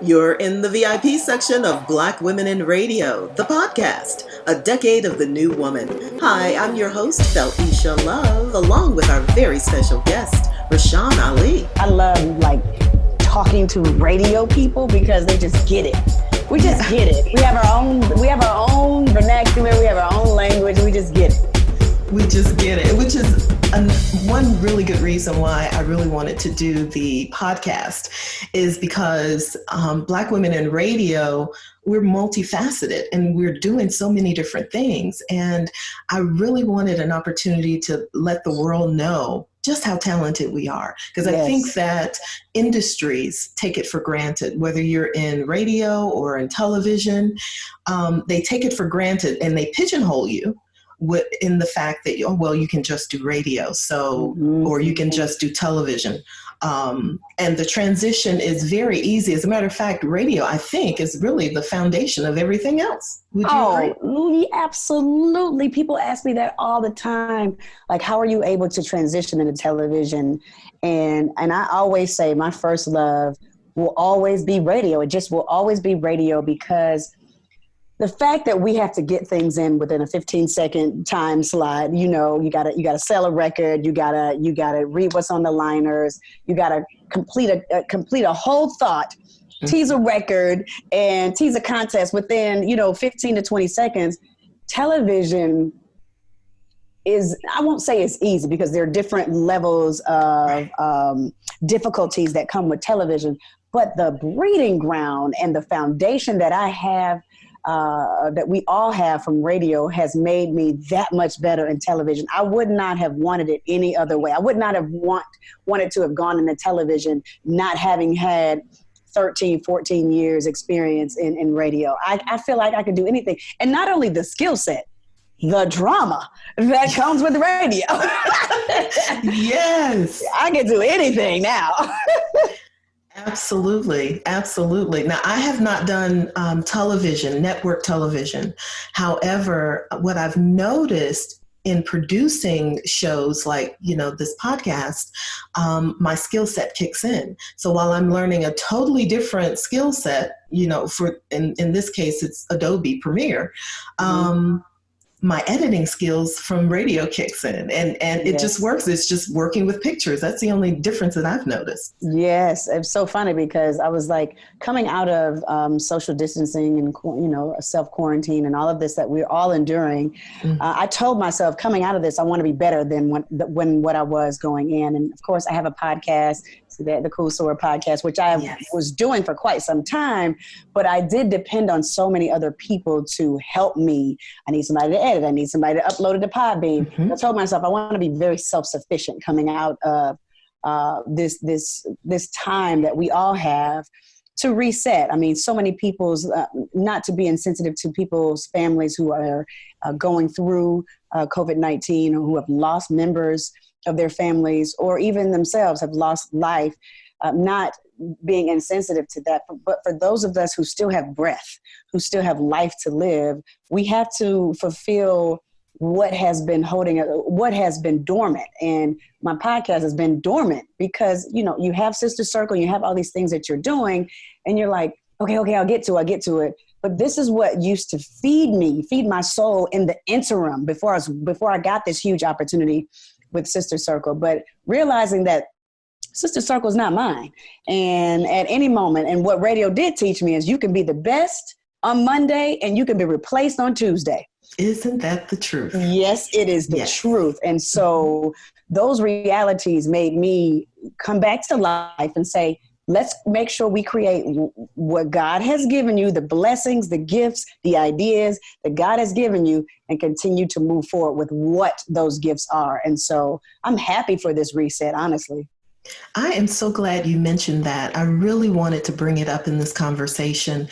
You're in the VIP section of Black Women in Radio, the podcast, a decade of the new woman. Hi, I'm your host, Felisha Love, along with our very special guest, Rashawn Ali. I love talking to radio people because they just get it. We just get it. We have our own vernacular, we have our own language, we just get it. We just get it, which is one really good reason why I really wanted to do the podcast is because Black Women in Radio, we're multifaceted and we're doing so many different things. And I really wanted an opportunity to let the world know just how talented we are. Because I think that industries take it for granted, whether you're in radio or in television, they take it for granted and they pigeonhole you in the fact that, you can just do radio, or you can just do television. And the transition is very easy. As a matter of fact, radio, I think, is really the foundation of everything else. Would you agree? Absolutely. People ask me that all the time. Like, how are you able to transition into television? And I always say my first love will always be radio. It just will always be radio because the fact that we have to get things in within a 15-second time slot, you gotta sell a record, you gotta read what's on the liners, you gotta complete a whole thought, tease a record, and tease a contest within 15 to 20 seconds. Television is, I won't say it's easy because there are different levels of difficulties that come with television, but the breeding ground and the foundation that I have. That we all have from radio has made me that much better in television. I would not have wanted it any other way. I would not have wanted to have gone into television not having had 13, 14 years experience in radio. I feel like I could do anything. And not only the skill set, the drama that comes with radio. Yes. I can do anything now. Absolutely. Absolutely. Now, I have not done television, network television. However, what I've noticed in producing shows like, this podcast, my skill set kicks in. So while I'm learning a totally different skill set, for in this case, it's Adobe Premiere. My editing skills from radio kicks in and it just works. It's just working with pictures. That's the only difference that I've noticed. Yes. It's so funny because I was coming out of social distancing and, self-quarantine and all of this that we're all enduring. I told myself coming out of this, I want to be better than what I was going in. And of course I have a podcast, the Cool Soror podcast, which I was doing for quite some time, but I did depend on so many other people to help me. I need somebody to edit. I need somebody to upload it to Podbean. I told myself I want to be very self-sufficient coming out of this time that we all have to reset. I mean, so many people's, not to be insensitive to people's families who are going through COVID-19 or who have lost members of their families or even themselves have lost life, not being insensitive to that. But for those of us who still have breath, who still have life to live, we have to fulfill what has been dormant. And my podcast has been dormant because, you have Sister Circle, you have all these things that you're doing and you're like, okay, I'll get to it. But this is what used to feed my soul in the interim before I got this huge opportunity with Sister Circle, but realizing that Sister Circle is not mine. And at any moment, and what radio did teach me is you can be the best on Monday and you can be replaced on Tuesday. Isn't that the truth? Yes, it is the truth. And so those realities made me come back to life and say, let's make sure we create what God has given you, the blessings, the gifts, the ideas that God has given you, and continue to move forward with what those gifts are. And so I'm happy for this reset, honestly. I am so glad you mentioned that. I really wanted to bring it up in this conversation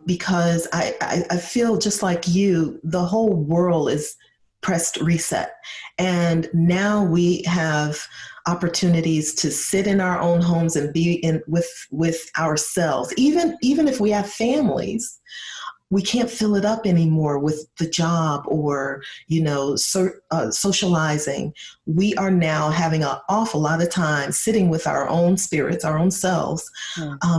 because I feel just like you, the whole world is pressed reset. And now we have opportunities to sit in our own homes and be with ourselves. Even if we have families, we can't fill it up anymore with the job or, socializing. We are now having an awful lot of time sitting with our own spirits, our own selves,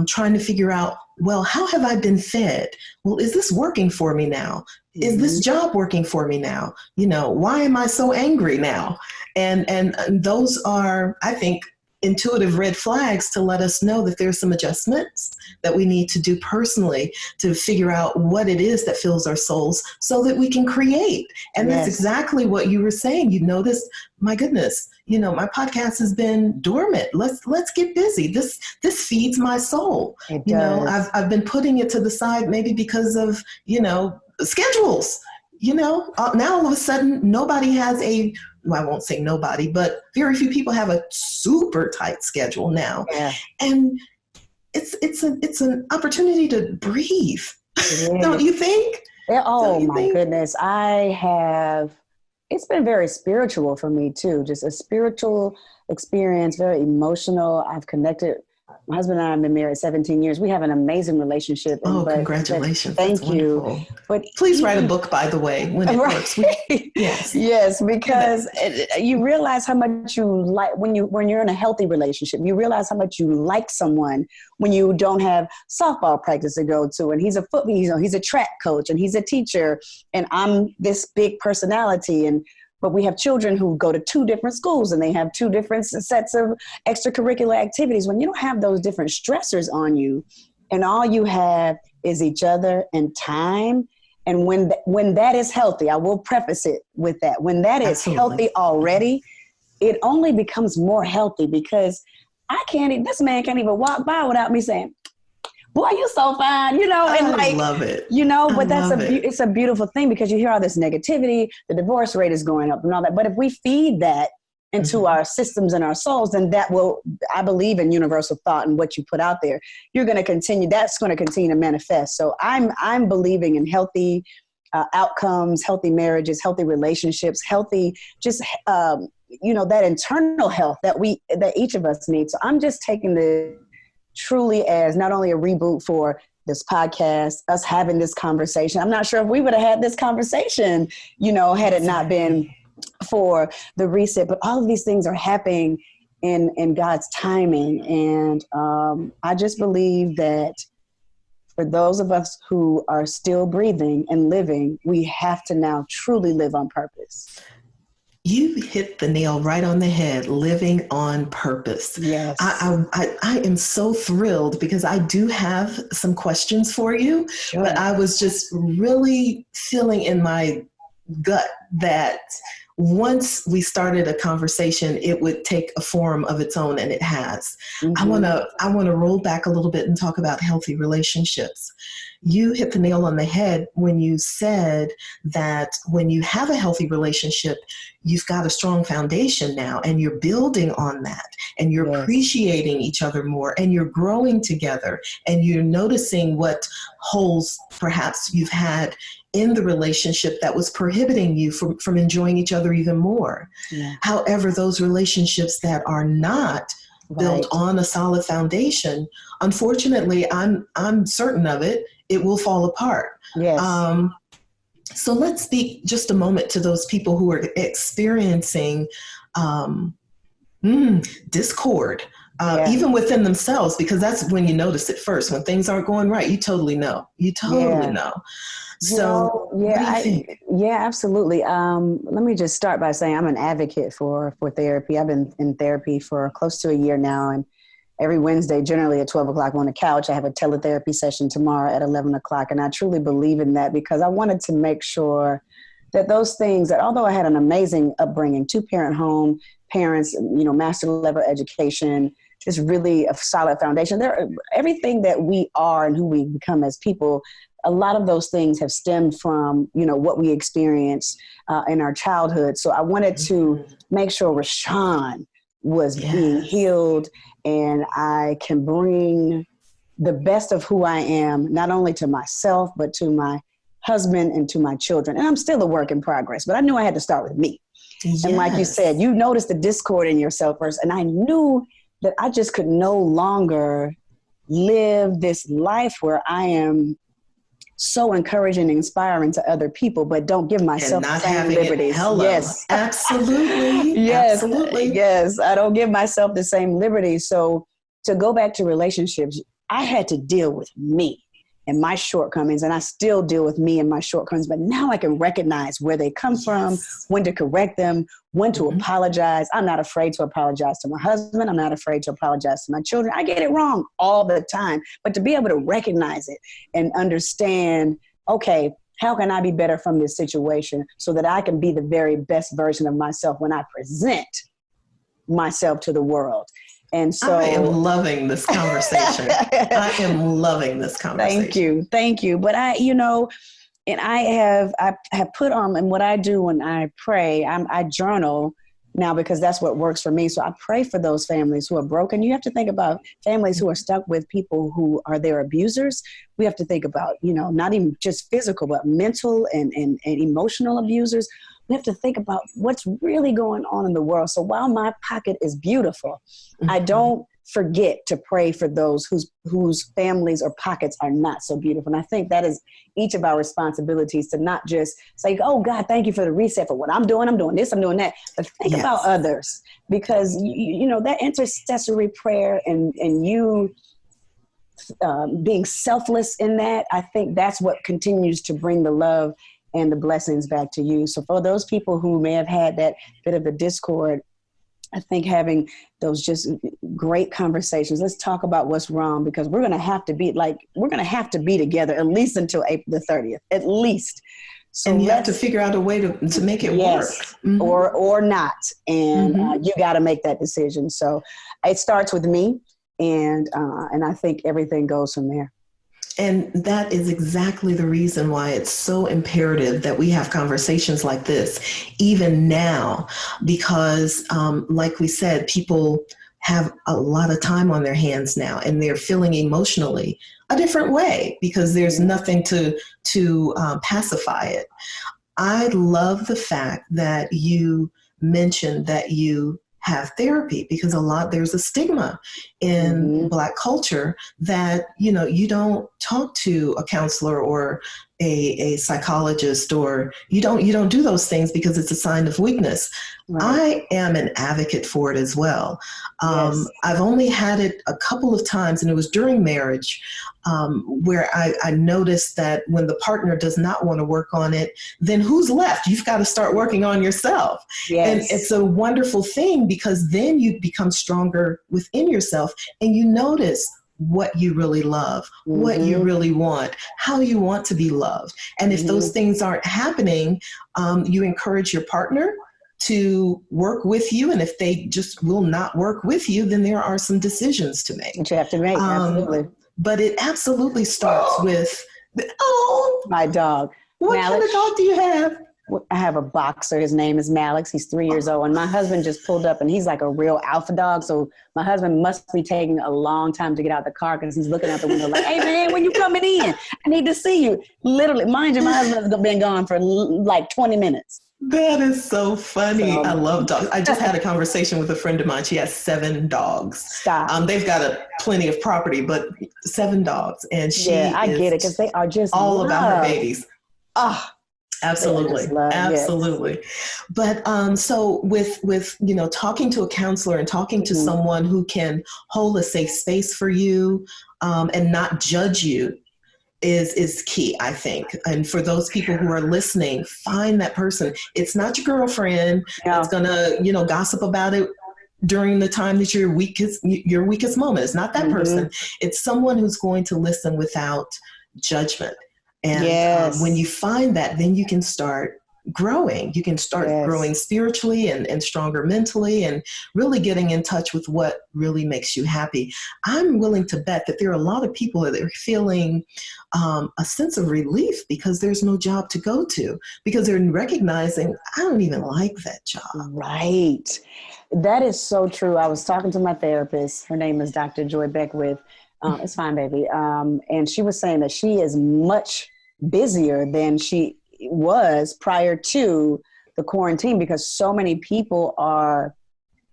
trying to figure out, well, how have I been fed? Well, is this working for me now? Is this job working for me now? Why am I so angry now? And those are, I think, intuitive red flags to let us know that there's some adjustments that we need to do personally to figure out what it is that fills our souls so that we can create. And that's exactly what you were saying. You noticed, my goodness, my podcast has been dormant. Let's get busy. This feeds my soul. It does. I've been putting it to the side maybe because of, schedules. Now all of a sudden nobody has I won't say nobody, but very few people have a super tight schedule now. Yeah. And it's an opportunity to breathe. Don't you think? Goodness. It's been very spiritual for me too. Just a spiritual experience, very emotional. I've connected. My husband and I have been married 17 years. We have an amazing relationship. Congratulations. Thank you. But please write a book, by the way, when it works. Yes, because you realize how much you like when you're in a healthy relationship. You realize how much you like someone when you don't have softball practice to go to, and he's a track coach, and he's a teacher, and I'm this big personality, but we have children who go to 2 different schools and they have 2 different sets of extracurricular activities. When you don't have those different stressors on you and all you have is each other and time. And when that is healthy, I will preface it with that. When that is healthy already, it only becomes more healthy because this man can't even walk by without me saying, boy, you're so fine, I love it. But it's a beautiful thing because you hear all this negativity, the divorce rate is going up and all that. But if we feed that into our systems and our souls, then that will, I believe in universal thought and what you put out there, that's going to continue to manifest. So I'm believing in healthy outcomes, healthy marriages, healthy relationships, healthy, just, that internal health that each of us needs. So I'm just taking the truly as not only a reboot for this podcast, us having this conversation. I'm not sure if we would have had this conversation, had it not been for the reset, but all of these things are happening in God's timing. And I just believe that for those of us who are still breathing and living, we have to now truly live on purpose. You hit the nail right on the head, living on purpose. Yes. I am so thrilled because I do have some questions for you, but I was just really feeling in my gut that once we started a conversation, it would take a form of its own, and it has. I want to roll back a little bit and talk about healthy relationships. You hit the nail on the head when you said that when you have a healthy relationship, you've got a strong foundation now, and you're building on that, and you're appreciating each other more, and you're growing together, and you're noticing what holes perhaps you've had in the relationship that was prohibiting you from enjoying each other even more. Yeah. However, those relationships that are not built on a solid foundation, unfortunately, I'm certain of it, it will fall apart. Yes. So let's speak just a moment to those people who are experiencing discord, even within themselves, because that's when you notice it first. When things aren't going right, you totally know. You totally know. So what do you think? Absolutely. Let me just start by saying I'm an advocate for therapy. I've been in therapy for close to a year now, and every Wednesday, generally at 12 o'clock on the couch, I have a teletherapy session tomorrow at 11 o'clock. And I truly believe in that because I wanted to make sure that those things that, although I had an amazing upbringing, 2-parent home, parents, master level education, just really a solid foundation. Everything that we are and who we become as people, a lot of those things have stemmed from, what we experienced in our childhood. So I wanted to make sure Rashawn was being healed, and I can bring the best of who I am, not only to myself, but to my husband and to my children. And I'm still a work in progress, but I knew I had to start with me. Yes. And like you said, you noticed the discord in yourself first. And I knew that I just could no longer live this life where I am so encouraging and inspiring to other people, but don't give myself the same liberties. Yes, absolutely. Yes, Absolutely. yes. I don't give myself the same liberties. So to go back to relationships, I had to deal with me and my shortcomings, and I still deal with me and my shortcomings, but now I can recognize where they come from, when to correct them, when to apologize. I'm not afraid to apologize to my husband. I'm not afraid to apologize to my children. I get it wrong all the time, but to be able to recognize it and understand, okay, how can I be better from this situation so that I can be the very best version of myself when I present myself to the world? And so I am loving this conversation. I am loving this conversation. Thank you. But I have put on, and what I do when I pray, I journal now because that's what works for me. So I pray for those families who are broken. You have to think about families who are stuck with people who are their abusers. We have to think about, not even just physical, but mental and emotional abusers. We have to think about what's really going on in the world. So while my pocket is beautiful, I don't forget to pray for those whose families or pockets are not so beautiful. And I think that is each of our responsibilities, to not just say, oh God, thank you for the reset for what I'm doing this, I'm doing that. But think about others, because that intercessory prayer and you being selfless in that, I think that's what continues to bring the love and the blessings back to you. So for those people who may have had that bit of a discord, I think having those just great conversations, let's talk about what's wrong, because we're going to have to be together at least until April the 30th, at least. So and you have to figure out a way to make it work. Or not. And you got to make that decision. So it starts with me, and I think everything goes from there. And that is exactly the reason why it's so imperative that we have conversations like this, even now, because like we said, people have a lot of time on their hands now, and they're feeling emotionally a different way because there's nothing to pacify it. I love the fact that you mentioned that you have therapy, because there's a stigma in Black culture that, you don't talk to a counselor or a psychologist, or you don't do those things because it's a sign of weakness. Right. I am an advocate for it as well. I've only had it a couple of times, and it was during marriage, where I noticed that when the partner does not want to work on it, then who's left? You've got to start working on yourself. Yes. And it's a wonderful thing, because then you become stronger within yourself, and you notice what you really love, what you really want, how you want to be loved. And if those things aren't happening, you encourage your partner to work with you. And if they just will not work with you, then there are some decisions to make. That you have to make, absolutely. But it absolutely starts with, my dog. What kind of dog do you have? I have a boxer. His name is Malix. He's 3 years old. And my husband just pulled up, and he's like a real alpha dog. So my husband must be taking a long time to get out of the car, because he's looking out the window like, hey, man, when you coming in? I need to see you. Literally, mind you, my husband has been gone for like 20 minutes. That is so funny. I love dogs. I just had a conversation with a friend of mine. She has 7 dogs. Stop. They've got plenty of property, but 7 dogs. And I get it, because they are just all about her babies. Absolutely. Absolutely. Yes. But so with talking to a counselor and talking to someone who can hold a safe space for you and not judge you is key, I think. And for those people who are listening, find that person. It's not your girlfriend that's gonna, gossip about it during the time that your weakest moment. It's not that person. It's someone who's going to listen without judgment. And when you find that, then you can start growing. You can start growing spiritually and stronger mentally, and really getting in touch with what really makes you happy. I'm willing to bet that there are a lot of people that are feeling a sense of relief because there's no job to go to, because they're recognizing, I don't even like that job. Right. That is so true. I was talking to my therapist. Her name is Dr. Joy Beckwith. It's fine, baby. And she was saying that she is much busier than she was prior to the quarantine, because so many people are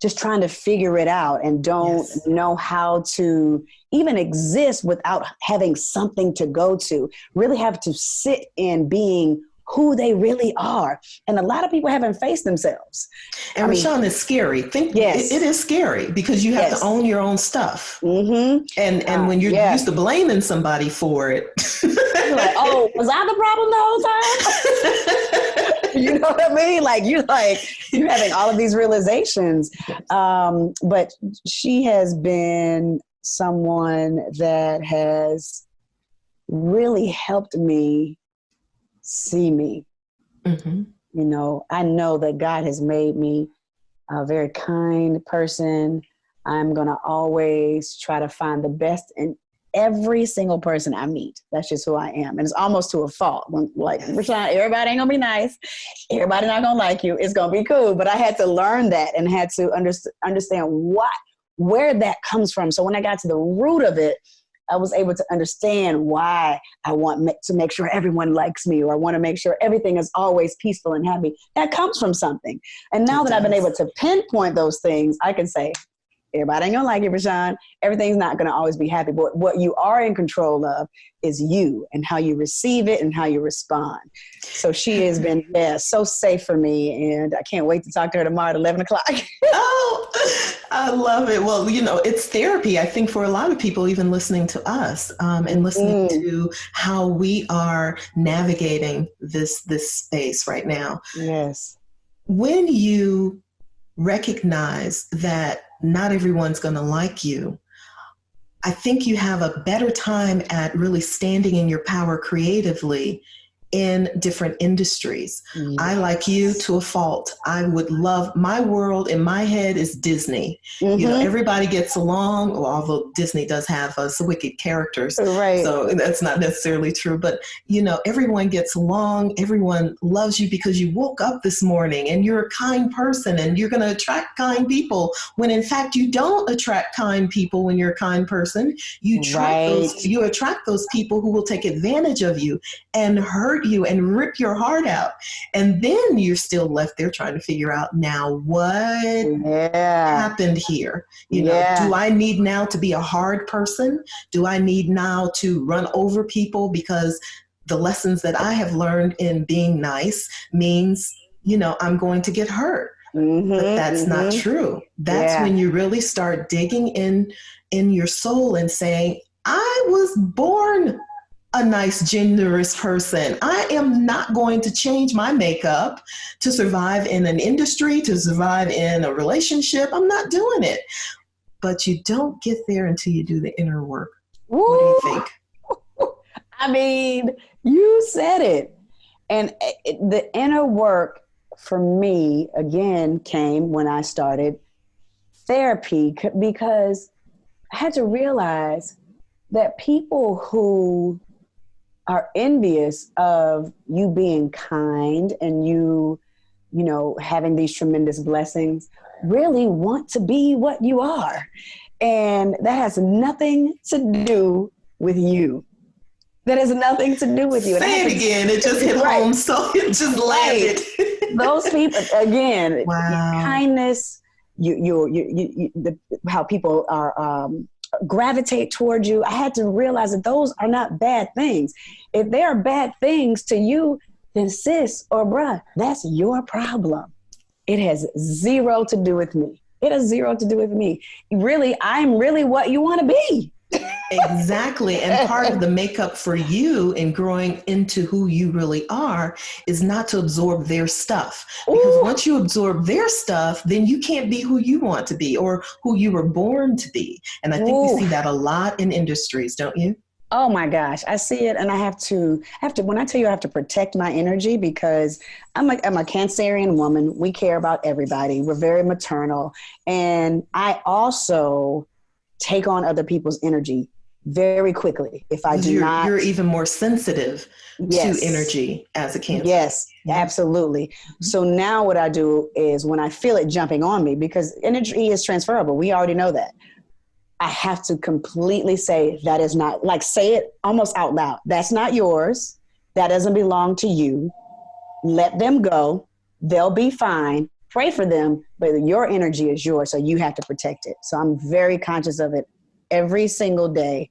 just trying to figure it out and don't know how to even exist without having something to go to, really have to sit in being who they really are. And a lot of people haven't faced themselves. And Rashawn, it's scary. It is scary because you have to own your own stuff. Mm-hmm. And when you're used to blaming somebody for it. You're like, oh, was I the problem the whole time? You know what I mean? Like you're having all of these realizations. But she has been someone that has really helped me see me. Mm-hmm. You know, I know that God has made me a very kind person. I'm going to always try to find the best in every single person I meet. That's just who I am. And it's almost to a fault. When, like, Rashawn, everybody ain't going to be nice. Everybody not going to like you. It's going to be cool. But I had to learn that and had to understand where that comes from. So when I got to the root of it, I was able to understand why I want to make sure everyone likes me, or I want to make sure everything is always peaceful and happy. That comes from something. And now that I've been able to pinpoint those things, I can say, everybody ain't gonna like it, Rashawn. Everything's not gonna always be happy. But what you are in control of is you and how you receive it and how you respond. So she has been so safe for me, and I can't wait to talk to her tomorrow at 11 o'clock. Oh, I love it. Well, you know, it's therapy, I think, for a lot of people, even listening to us and listening to how we are navigating this space right now. Yes. When you recognize that not everyone's going to like you, I think you have a better time at really standing in your power creatively in different industries. Yes. I, like you, to a fault. I would love, my world in my head is Disney. Mm-hmm. You know, everybody gets along, although Disney does have some wicked characters. Right. So that's not necessarily true. But, you know, everyone gets along. Everyone loves you because you woke up this morning and you're a kind person and you're going to attract kind people, when in fact you don't attract kind people when you're a kind person. You attract those people who will take advantage of you and hurt you and rip your heart out. And then you're still left there trying to figure out, now what happened here? You know, do I need now to be a hard person? Do I need now to run over people because the lessons that I have learned in being nice means, you know, I'm going to get hurt? Mm-hmm, but that's not true. That's when you really start digging in your soul and saying, I was born a nice, generous person. I am not going to change my makeup to survive in an industry, to survive in a relationship. I'm not doing it. But you don't get there until you do the inner work. Woo! What do you think? I mean, you said it. And the inner work for me, again, came when I started therapy, because I had to realize that people who are envious of you being kind and you know, having these tremendous blessings, really want to be what you are. And that has nothing to do with you. That has nothing to do with you. Say it again. It just hit home, so it just landed. Those people, again, kindness, how people are gravitate towards you. I had to realize that those are not bad things. If they are bad things to you, then sis or bruh, that's your problem. It has zero to do with me. It has zero to do with me. Really, I'm really what you want to be. Exactly. And part of the makeup for you in growing into who you really are is not to absorb their stuff. Because once you absorb their stuff, then you can't be who you want to be or who you were born to be. And I think we see that a lot in industries, don't you? Oh my gosh, I see it. And I have to, when I tell you I have to protect my energy, because I'm a Cancerian woman. We care about everybody. We're very maternal. And I also take on other people's energy very quickly. If I do not, you're even more sensitive to energy as a Cancer. Yes, absolutely. So now what I do is when I feel it jumping on me, because energy is transferable. We already know that. I have to completely say that is not, like, say it almost out loud. That's not yours. That doesn't belong to you. Let them go. They'll be fine. pray for them, but your energy is yours, so you have to protect it. So I'm very conscious of it every single day.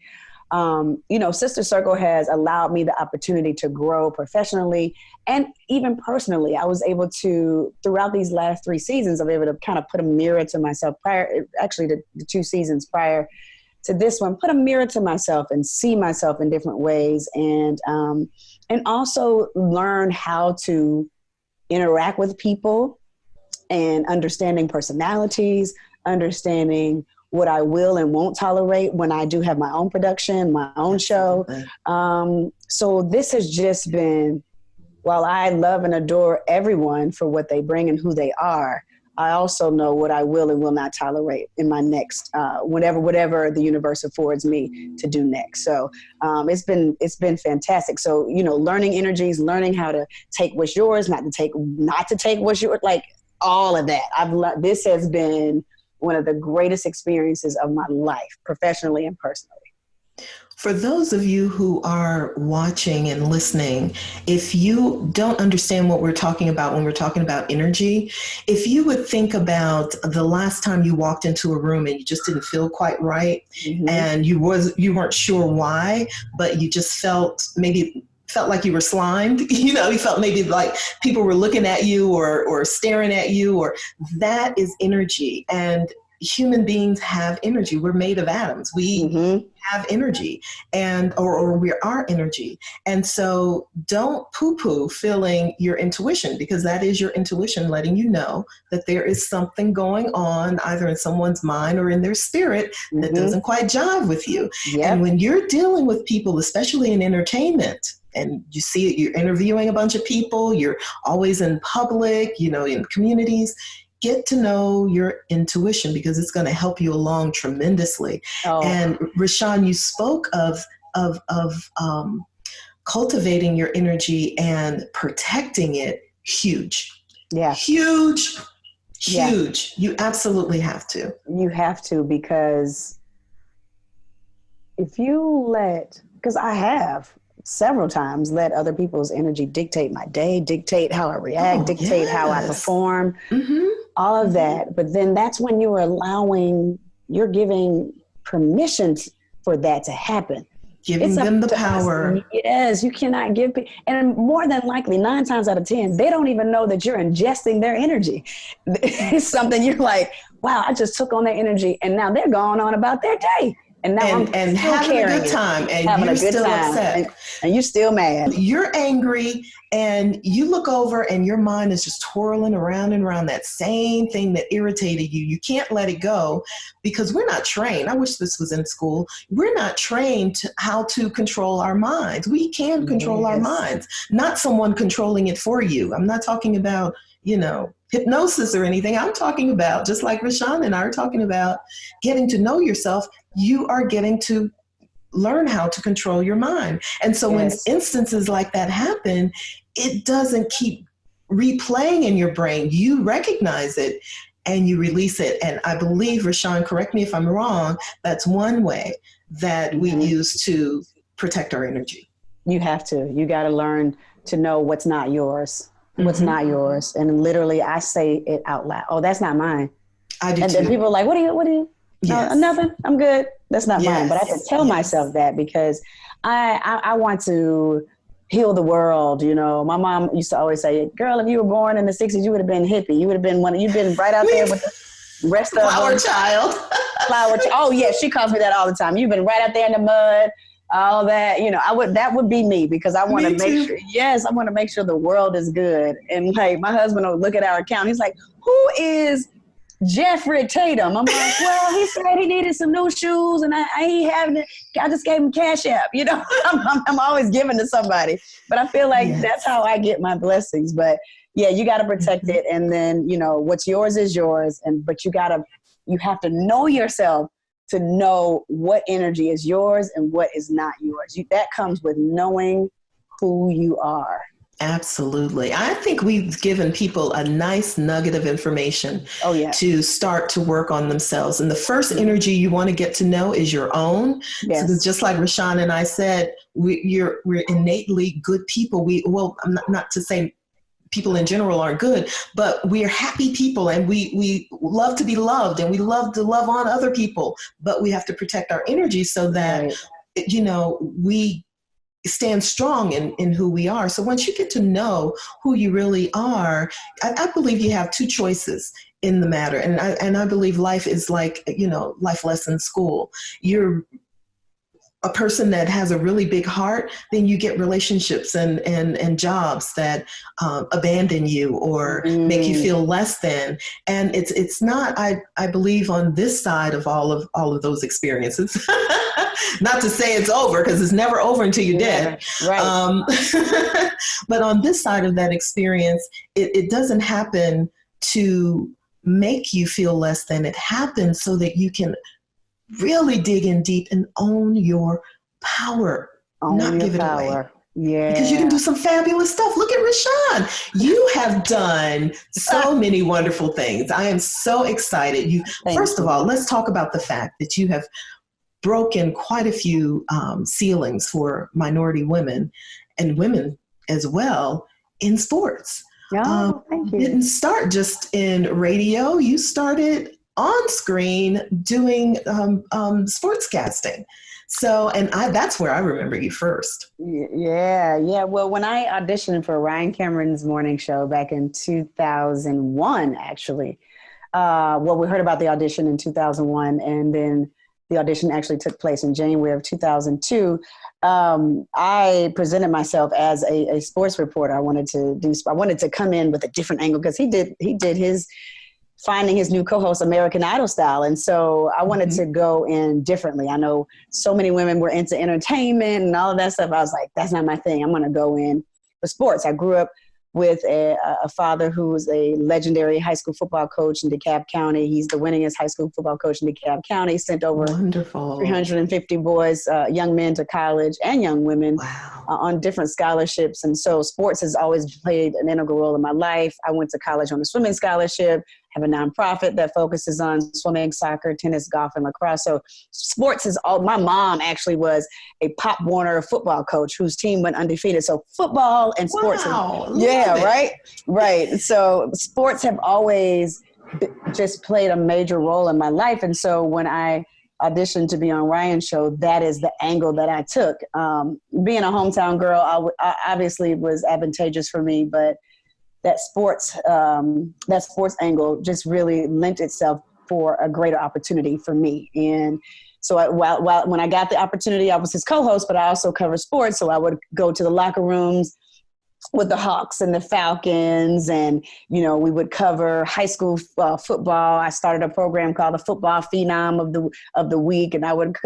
Sister Circle has allowed me the opportunity to grow professionally and even personally. I was able to, throughout these last 3 seasons, I'm able to kind of put a mirror to myself the 2 seasons prior to this one, put a mirror to myself and see myself in different ways, and also learn how to interact with people and understanding personalities, understanding what I will and won't tolerate when I do have my own production, my own show. So this has just been, while I love and adore everyone for what they bring and who they are, I also know what I will and will not tolerate in my next, whatever the universe affords me to do next. So it's been fantastic. So, learning energies, learning how to take what's yours, not to take what's yours, like all of that. This has been one of the greatest experiences of my life, professionally and personally. For those of you who are watching and listening, if you don't understand what we're talking about when we're talking about energy, if you would think about the last time you walked into a room and you just didn't feel quite right, mm-hmm. and you weren't sure why, but you just felt like you were slimed, you felt maybe like people were looking at you or staring at you, or that is energy. And human beings have energy. We're made of atoms. We mm-hmm. have energy, or we are energy. And so don't poo-poo feeling your intuition, because that is your intuition letting you know that there is something going on either in someone's mind or in their spirit mm-hmm. that doesn't quite jive with you. Yep. And when you're dealing with people, especially in entertainment, and you see it, you're interviewing a bunch of people, you're always in public, in communities, get to know your intuition, because it's going to help you along tremendously. Oh. And Rashawn, you spoke of cultivating your energy and protecting it. Huge. Yeah. Huge. Yeah. You absolutely have to. You have to, because if you because I have several times let other people's energy dictate my day, dictate how I react, dictate how I perform, mm-hmm. all of that. But then that's when you're giving permission for that to happen. Giving them the power. Yes, you cannot give people, and more than likely 9 times out of 10, they don't even know that you're ingesting their energy. It's something you're like, wow, I just took on their energy, and now they're going on about their day. And now I'm having a good time, and you're still upset, and you're still mad. You're angry, and you look over, and your mind is just twirling around and around that same thing that irritated you. You can't let it go, because we're not trained. I wish this was in school. We're not trained how to control our minds. We can control our minds, not someone controlling it for you. I'm not talking about, hypnosis or anything. I'm talking about, just like Rashawn and I are talking about, getting to know yourself. You are getting to learn how to control your mind. And so when instances like that happen, it doesn't keep replaying in your brain. You recognize it and you release it. And I believe, Rashawn, correct me if I'm wrong, that's one way that we use to protect our energy. You have to. You got to learn to know what's not yours. What's mm-hmm. not yours. And literally I say it out loud. Oh, that's not mine. I do and too. then people are like, what do you? Yes. Nothing. I'm good. That's not mine. But I have to tell myself that, because I want to heal the world. My mom used to always say, girl, if you were born in the 60s, you would have been hippie. You would have been you'd been right out there with the rest of Flower child. Oh yeah. She calls me that all the time. You've been right out there in the mud. All that, that would be me, because I want to make sure, I want to make sure the world is good. And like, my husband will look at our account. He's like, who is Jeffrey Tatum? I'm like, well, he said he needed some new shoes, and I ain't having it. I just gave him Cash App, I'm always giving to somebody, but I feel like that's how I get my blessings. But yeah, you got to protect mm-hmm. it. And then, what's yours is yours. But you have to know yourself to know what energy is yours and what is not yours. That comes with knowing who you are. Absolutely. I think we've given people a nice nugget of information to start to work on themselves. And the first energy you want to get to know is your own. Yes. So just like Rashawn and I said, we're innately good people. I'm not to say people in general aren't good, but we're happy people, and we love to be loved, and we love to love on other people, but we have to protect our energy so that, Right. We stand strong in who we are. So once you get to know who you really are, I believe you have two choices in the matter. And I believe life is like, life lesson school. You're a person that has a really big heart, then you get relationships and jobs that abandon you or make you feel less than. And it's not, I believe, on this side of all of those experiences. Not to say it's over, because it's never over until you're dead. Right. But on this side of that experience, it doesn't happen to make you feel less than. It happens so that you can really dig in deep and own your power, not give it away. Yeah. Because you can do some fabulous stuff. Look at Rashawn. You have done so many wonderful things. I am so excited. First of all, let's talk about the fact that you have broken quite a few ceilings for minority women and women as well in sports. Thank you. Didn't start just in radio. You started on screen doing sportscasting. So, and that's where I remember you first. Yeah. Well, when I auditioned for Ryan Cameron's morning show back in 2001, actually, we heard about the audition in 2001, and then the audition actually took place in January of 2002. I presented myself as a sports reporter. I wanted to come in with a different angle, because he did his finding his new co-host American Idol style. And so I wanted to go in differently. I know so many women were into entertainment and all of that stuff. I was like, that's not my thing. I'm going to go in for sports. I grew up with a father who was a legendary high school football coach in DeKalb County. He's the winningest high school football coach in DeKalb County. Sent over 350 boys, young men to college, and young women on different scholarships. And so sports has always played an integral role in my life. I went to college on a swimming scholarship, have a nonprofit that focuses on swimming, soccer, tennis, golf, and lacrosse. So sports is all. My mom actually was a Pop Warner football coach whose team went undefeated. So football and sports. Right. So sports have always just played a major role in my life. And so when I auditioned to be on Ryan's show, that is the angle that I took. Being a hometown girl, I obviously was advantageous for me, but that sports angle just really lent itself for a greater opportunity for me. And so when I got the opportunity, I was his co-host, but I also covered sports. So I would go to the locker rooms with the Hawks and the Falcons, and we would cover high school football. I started a program called the Football Phenom of the Week, and I would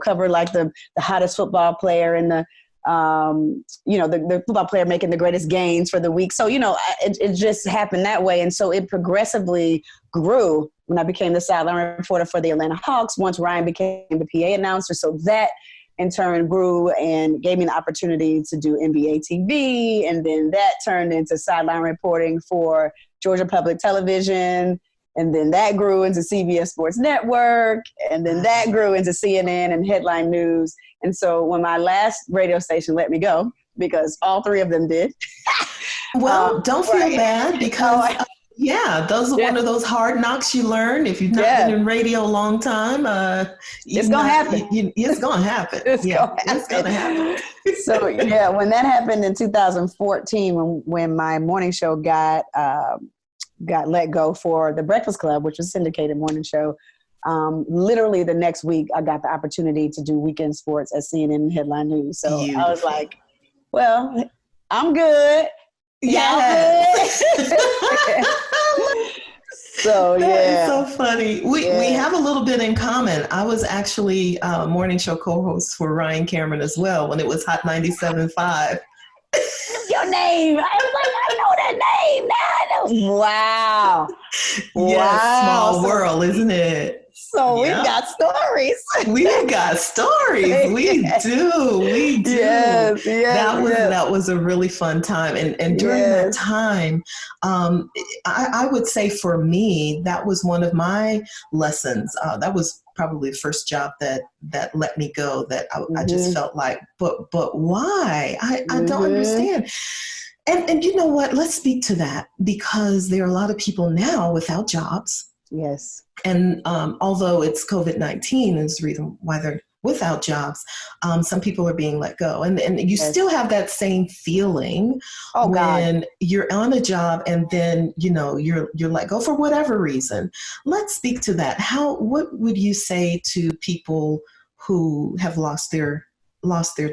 cover like the hottest football player in the the football player making the greatest gains for the week. So, it just happened that way. And so it progressively grew when I became the sideline reporter for the Atlanta Hawks, once Ryan became the PA announcer. So that in turn grew and gave me an opportunity to do NBA TV. And then that turned into sideline reporting for Georgia Public Television. And then that grew into CBS Sports Network. And then that grew into CNN and Headline News. And so when my last radio station let me go, because all three of them did. Well, don't feel bad, because those are one of those hard knocks you learn. If you've not been in radio a long time, it's going to happen. It's going to happen. It's going to happen. So when that happened in 2014, when my morning show got let go for The Breakfast Club, which was a syndicated morning show, literally the next week I got the opportunity to do weekend sports at CNN and Headline News. So I was like, well, I'm good. Yes. So That is so funny. We have a little bit in common. I was actually a morning show co-host for Ryan Cameron as well when it was Hot 97.5. Your name. I was like, I know that name now. Wow. Yes, small world, isn't it? So we got stories. We've got stories. We do. We do. Yes, that was a really fun time. And during that time, I would say for me, that was one of my lessons. That was probably the first job that let me go, that I just felt like, but why? I don't understand. And you know what? Let's speak to that, because there are a lot of people now without jobs. Yes. And although it's COVID-19 is the reason why they're without jobs, some people are being let go. And you Yes. still have that same feeling Oh, when God. you're on a job and then, you're let go for whatever reason. Let's speak to that. What would you say to people who have lost their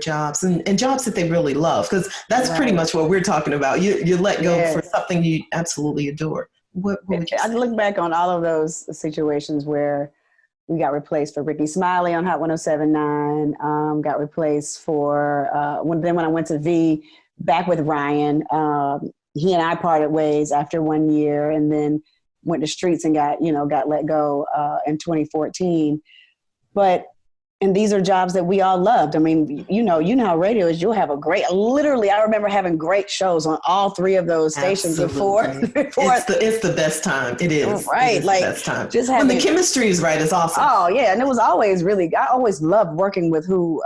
jobs and jobs that they really love? Because that's pretty Right. much what we're talking about. You let go for Yes. something you absolutely adore. What would you I say? look back on all of those situations where we got replaced for Ricky Smiley on Hot 107.9, got replaced for, when I went to V, back with Ryan, he and I parted ways after 1 year, and then went to Streets and got let go in 2014. And these are jobs that we all loved. I mean, you know how radio is. You'll have literally, I remember having great shows on all three of those stations before. It's the best time. It is. Right. It is like the best time. just When having, the chemistry is right, it's awesome. oh yeah. And it was always I always loved working with who,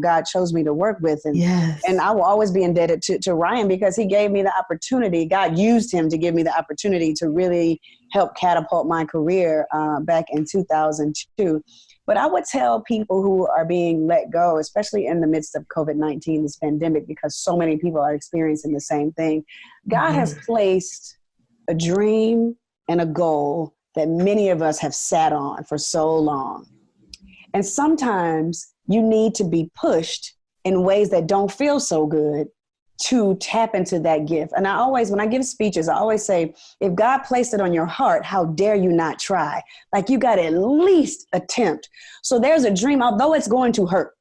God chose me to work with. And, Yes. and I will always be indebted to Ryan, because he gave me the opportunity. God used him to give me the opportunity to really help catapult my career back in 2002. But I would tell people who are being let go, especially in the midst of COVID-19, this pandemic, because so many people are experiencing the same thing. God has placed a dream and a goal that many of us have sat on for so long. And sometimes you need to be pushed in ways that don't feel so good to tap into that gift. And when I give speeches, I always say, if God placed it on your heart, how dare you not try? Like, you got to at least attempt. So there's a dream, although it's going to hurt.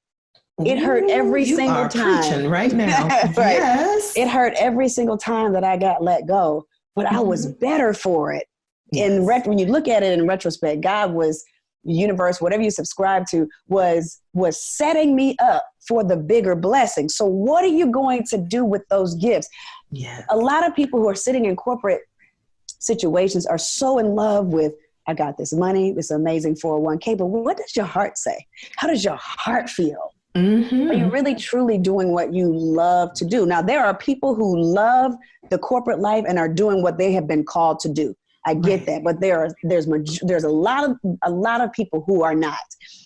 It hurt every single time. Preaching right now. Right. Yes. It hurt every single time that I got let go, but I was better for it. Yes. When you look at it in retrospect, God was, the universe, whatever you subscribe to, was setting me up for the bigger blessing. So what are you going to do with those gifts? Yes. A lot of people who are sitting in corporate situations are so in love with, I got this money, this amazing 401k, but what does your heart say? How does your heart feel? Mm-hmm. Are you really truly doing what you love to do? Now, there are people who love the corporate life and are doing what they have been called to do. I get that, but there's a lot of people who are not.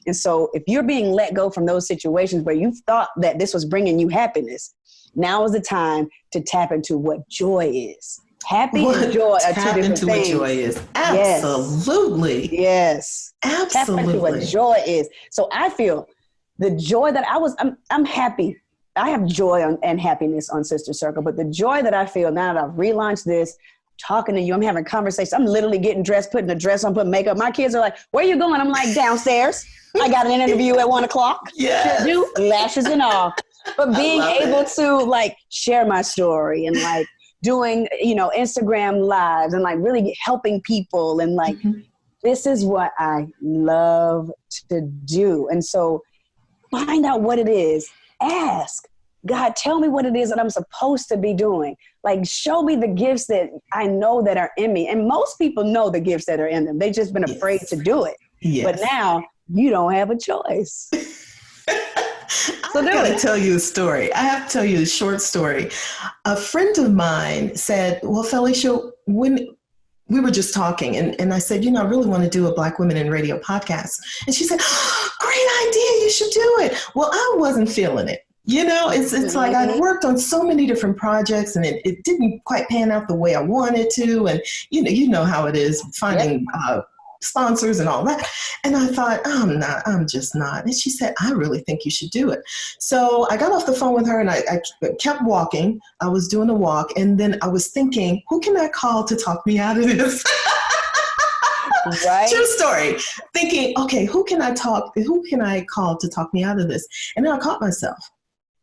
And so if you're being let go from those situations where you thought that this was bringing you happiness, now is the time to tap into what joy is. Happy and joy are two different things. What joy is. Absolutely. Yes. Absolutely. Tap into what joy is. So I feel the joy that I'm happy. I have joy and happiness on Sister Circle, but the joy that I feel now that I've relaunched this, talking to you, I'm having conversations. I'm literally getting dressed, putting a dress on, putting makeup. My kids are like, where are you going? I'm like, downstairs. I got an interview at 1:00. Yeah. Do lashes and all. But being able to like share my story and like doing, Instagram lives and like really helping people and like, this is what I love to do. And so find out what it is. Ask. God, tell me what it is that I'm supposed to be doing. Like, show me the gifts that I know that are in me. And most people know the gifts that are in them. They've just been afraid to do it. Yes. But now you don't have a choice. So I got to tell you a story. I have to tell you a short story. A friend of mine said, well, Felicia, when we were just talking and I said, I really want to do a Black Women in Radio podcast. And she said, great idea. You should do it. Well, I wasn't feeling it. It's like I've worked on so many different projects and it didn't quite pan out the way I wanted to. And, you know how it is finding sponsors and all that. And I thought, I'm just not. And she said, I really think you should do it. So I got off the phone with her and I kept walking. I was doing a walk. And then I was thinking, who can I call to talk me out of this? Right. True story. Thinking, okay, who can I call to talk me out of this? And then I caught myself.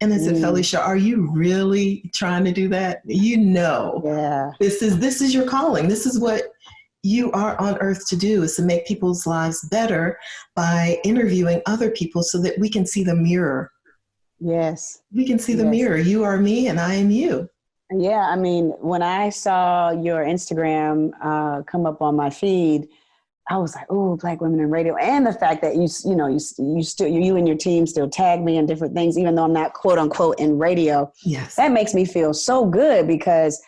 And I said, Felicia, are you really trying to do that? This is your calling. This is what you are on earth to do, is to make people's lives better by interviewing other people so that we can see the mirror. Yes. We can see the mirror. You are me and I am you. Yeah. I mean, when I saw your Instagram come up on my feed, I was like, oh, Black women in radio. And the fact that you and your team still tag me in different things, even though I'm not quote unquote in radio. Yes. That makes me feel so good, because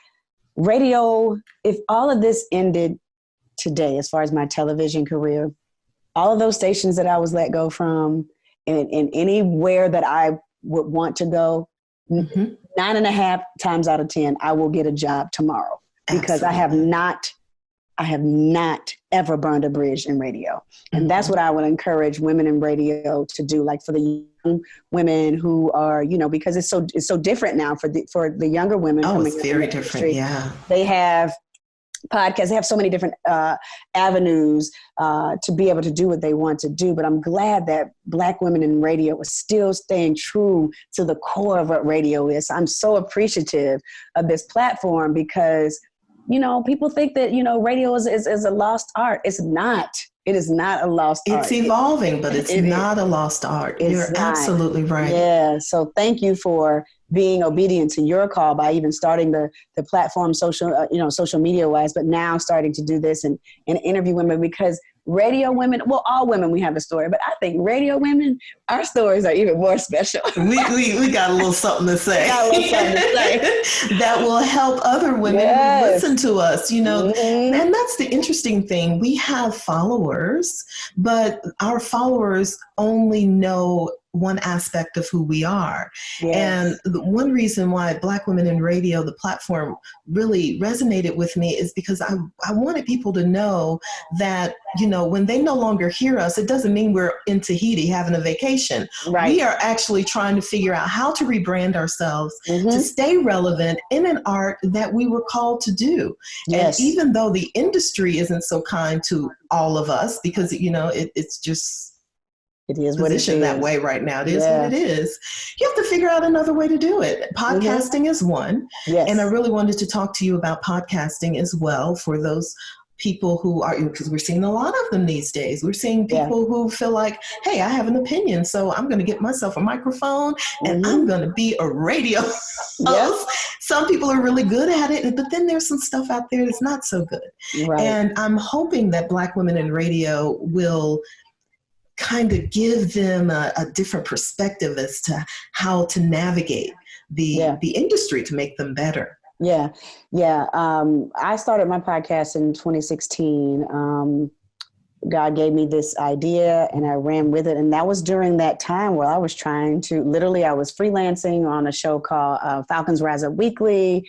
radio, if all of this ended today, as far as my television career, all of those stations that I was let go from, and anywhere that I would want to go, 9.5 times out of 10, I will get a job tomorrow, because Absolutely. I have not ever burned a bridge in radio. And that's what I would encourage women in radio to do, like for the young women who are, because it's so different now for the younger women. Oh, coming it's in very the different. industry. Yeah. They have podcasts. They have so many different avenues to be able to do what they want to do. But I'm glad that Black women in radio are still staying true to the core of what radio is. I'm so appreciative of this platform, because people think that, radio is a lost art. It's not. It is not a lost art. It's evolving, but it's not a lost art. You're absolutely right. Yeah. So thank you for being obedient to your call by even starting the platform social media wise, but now starting to do this and interview women, because radio women, well, all women, we have a story, but I think radio women, our stories are even more special. We got a little something to say. That will help other women who listen to us, and that's the interesting thing. We have followers, but our followers only know one aspect of who we are. Yes. And the one reason why Black Women in Radio, the platform, really resonated with me is because I wanted people to know that, when they no longer hear us, it doesn't mean we're in Tahiti having a vacation. Right. We are actually trying to figure out how to rebrand ourselves to stay relevant in an art that we were called to do. Yes. And even though the industry isn't so kind to all of us, because, it's just, it is what it is. That way right now. It is what it is. You have to figure out another way to do it. Podcasting is one. Yes. And I really wanted to talk to you about podcasting as well, for those people who are, because we're seeing a lot of them these days. We're seeing people who feel like, hey, I have an opinion, so I'm going to get myself a microphone and I'm going to be a radio host. Some people are really good at it, but then there's some stuff out there that's not so good. Right. And I'm hoping that Black Women in Radio will kind of give them a different perspective as to how to navigate the industry to make them better. Yeah. I started my podcast in 2016. God gave me this idea and I ran with it. And that was during that time where I was I was freelancing on a show called Falcons Rise Up Weekly.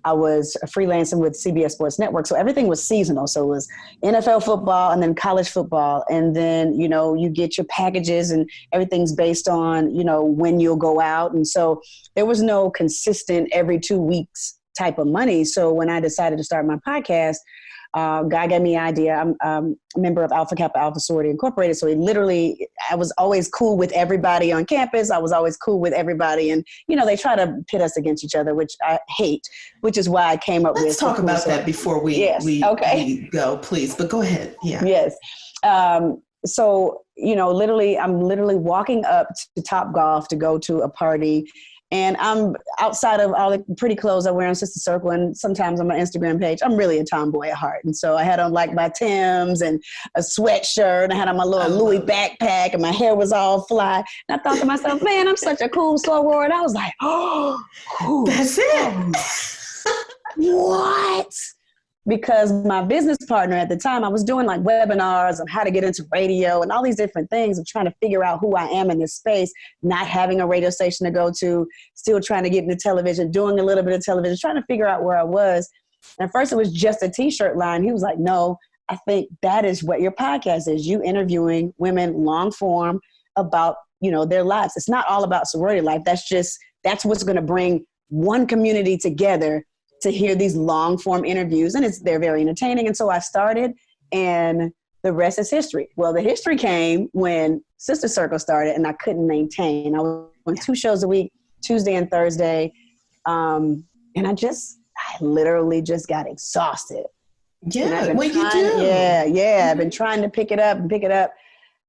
I was freelancing with CBS Sports Network. So everything was seasonal. So it was NFL football and then college football. And then, you get your packages and everything's based on, when you'll go out. And so there was no consistent every 2 weeks type of money. So when I decided to start my podcast, God gave me an idea. I'm a member of Alpha Kappa Alpha Sorority Incorporated. So I was always cool with everybody on campus. I was always cool with everybody. And, they try to pit us against each other, which I hate, which is why I came up with. Let's talk about that before we go, please. But go ahead. Yeah. Yes. So, I'm literally walking up to Topgolf to go to a party. And I'm outside of all the pretty clothes I wear on Sister Circle and sometimes on my Instagram page. I'm really a tomboy at heart. And so I had on like my Timbs and a sweatshirt. And I had on my little Louis backpack and my hair was all fly. And I thought to myself, man, I'm such a cool soror. And I was like, oh, that's it. What? Because my business partner at the time, I was doing like webinars on how to get into radio and all these different things and trying to figure out who I am in this space, not having a radio station to go to, still trying to get into television, doing a little bit of television, trying to figure out where I was. And at first it was just a t-shirt line. He was like, no, I think that is what your podcast is. You interviewing women long form about, their lives. It's not all about sorority life. That's what's going to bring one community together to hear these long form interviews, and they're very entertaining. And so I started, and the rest is history. Well, the history came when Sister Circle started and I couldn't maintain. I was on 2 shows a week, Tuesday and Thursday. And I literally just got exhausted. Yeah, what you do? Yeah. I've been trying to pick it up.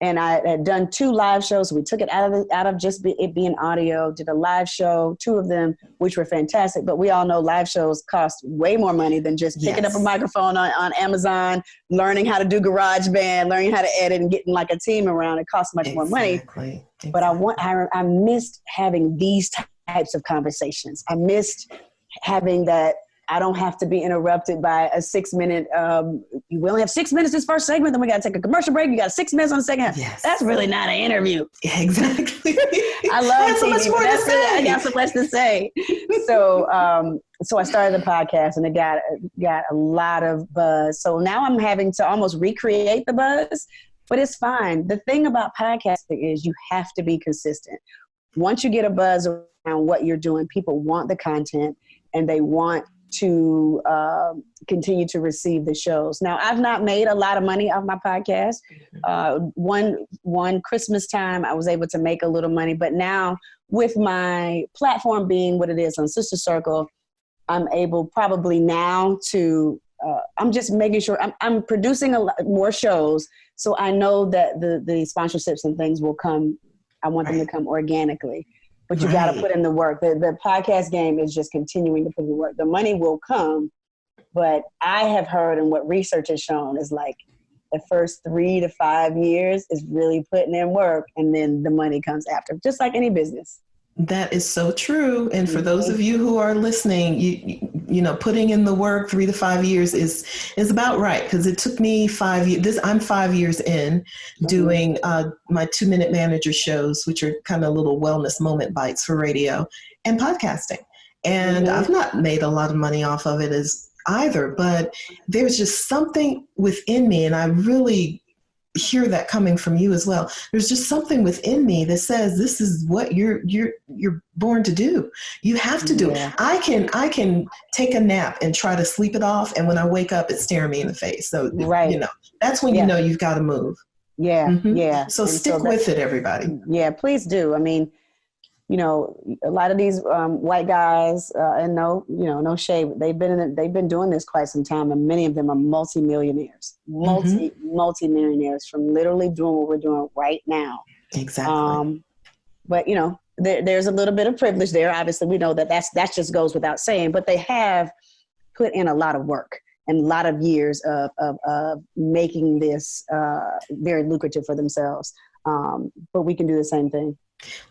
And I had done 2 live shows. We took it out of just it being audio, did a live show, 2 of them, which were fantastic. But we all know live shows cost way more money than just picking up a microphone on Amazon, learning how to do GarageBand, learning how to edit, and getting like a team around. It costs much more money. Exactly. But I missed having these types of conversations. I missed having that. I don't have to be interrupted by a 6-minute, we only have 6 minutes this first segment, then we got to take a commercial break. You got 6 minutes on the second half. Yes. That's really not an interview. Exactly. I love TV, but I got so much to say. So I started the podcast, and it got a lot of buzz. So now I'm having to almost recreate the buzz, but it's fine. The thing about podcasting is you have to be consistent. Once you get a buzz around what you're doing, people want the content, and they want to continue to receive the shows. Now, I've not made a lot of money off my podcast. One Christmas time, I was able to make a little money, but now with my platform being what it is on Sister Circle, I'm able probably now to, I'm just making sure I'm producing a lot more shows. So I know that the sponsorships and things will come. I want them to come organically. But you got to put in the work. The podcast game is just continuing to put in the work. The money will come, but I have heard, and what research has shown is like the first 3 to 5 years is really putting in work, and then the money comes after, just like any business. That is so true. And for those of you who are listening, you know, putting in the work 3 to 5 years is about right. Because it took me 5 years. I'm 5 years in doing my 2-minute manager shows, which are kind of little wellness moment bites for radio and podcasting. And I've not made a lot of money off of it as either, but there's just something within me, and I really hear that coming from you as well. There's just something within me that says this is what you're born to do. You have to do it. I can take a nap and try to sleep it off, and when I wake up, it's staring me in the face. So you know, that's when you know you've got to move. Yeah. So stick with it, everybody. Yeah, please do. I mean, you know, a lot of these white guys, and no shade, they've been doing this quite some time, and many of them are multimillionaires, multimillionaires from literally doing what we're doing right now. Exactly. But you know, there's a little bit of privilege there. Obviously, we know that just goes without saying. But they have put in a lot of work and a lot of years of making this very lucrative for themselves. But we can do the same thing.